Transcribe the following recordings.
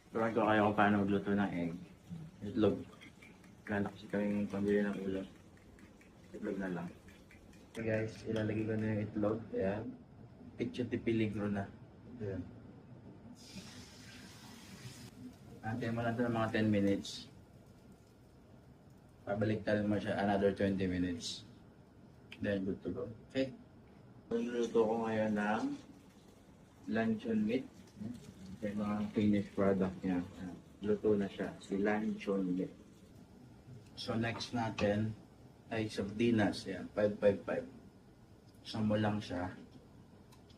Turuan ko kayo kung paano magluto ng egg. Itlog. Kaya na kasi kami pambili ng ulam. Itlog na lang. So guys, ilalagay ko na yung itlog. Ayan. Picture de peligro na. Ayan. Antayin mo lang ito ng mga 10 minutes. Pabaliktad mo siya another 20 minutes. Then good to go. Okay? Luluto ko ngayon ng luncheon meat. Yung mga finished product niya. Luto na siya. Si luncheon meat. So next natin ay sardinas. Yan, 555. Isang mo lang siya.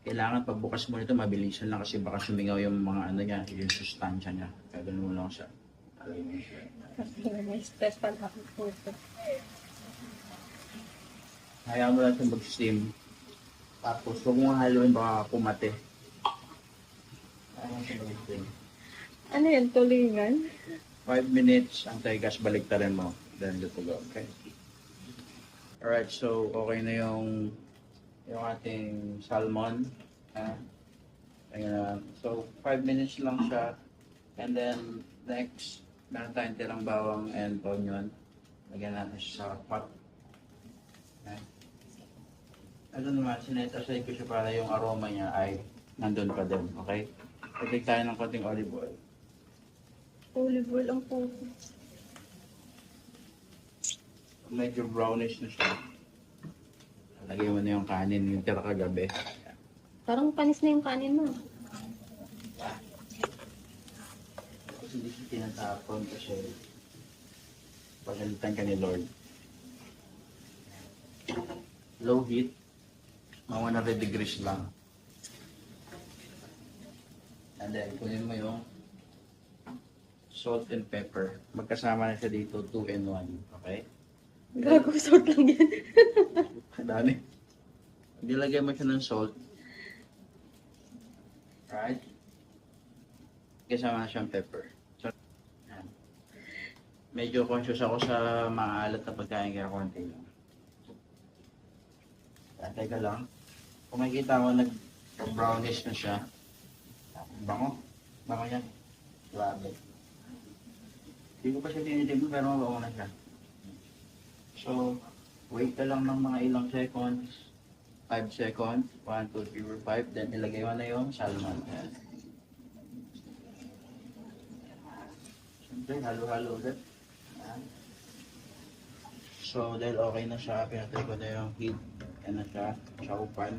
Kailangan pagbukas mo nito, mabilisan lang kasi baka sumingaw yung mga ano niya, yung sustansya niya. Kaya ganun mo lang siya. Kasi may stress pa na ako po ito. Hayaan mo lang ito mag-steam. Tapos huwag mo haluin baka kumate. Hayaan mo ito mag-steam. Ano yan, tulingan? 5 minutes, antay gas, baliktarin mo. Then good to go, okay? Alright, so okay na yung ating salmon. Ayan. So 5 minutes lang siya. And then next, meron tayong tirang bawang and onion. Lagyan natin siya sa pot. Okay. Ano naman, sineta-aside ko siya para yung aroma niya ay nandun pa din, okay? Lagay tayo ng konting olive oil. Olive oil ang po. Medyo brownish na siya. Lagay mo na yung kanin, yung tira kagabi. Parang panis na yung kanin mo. Kasi hindi siya tinatapon kasi pagalitan ka ni Lord. Low heat, mga 100 degrees lang. And then, kunin mo yung salt and pepper. Magkasama na siya dito, 2 in 1. Okay? Gago, sort lang yan. Dami. Nilagay mo siya ng salt. Right? Kasama na siyang pepper. So, yan. Medyo conscious ako sa maalat na pagkain kaya konti lang. Antay ka lang. Kung makikita mo, nag-brownish na siya. Bango. Bango yan. Grabe. Hindi ko pa siya tinitignan pero mabango na siya. So, wait ka lang ng mga ilang seconds. 5 seconds. 1, 2, 3, 4, 5. Then, ilagay mo na yung salmon. Ayan. Siyempre, halo-halo ulit. Ayan. So, dahil okay na siya, pinatay ko na yung heat. Ayan na siya. Sa upan.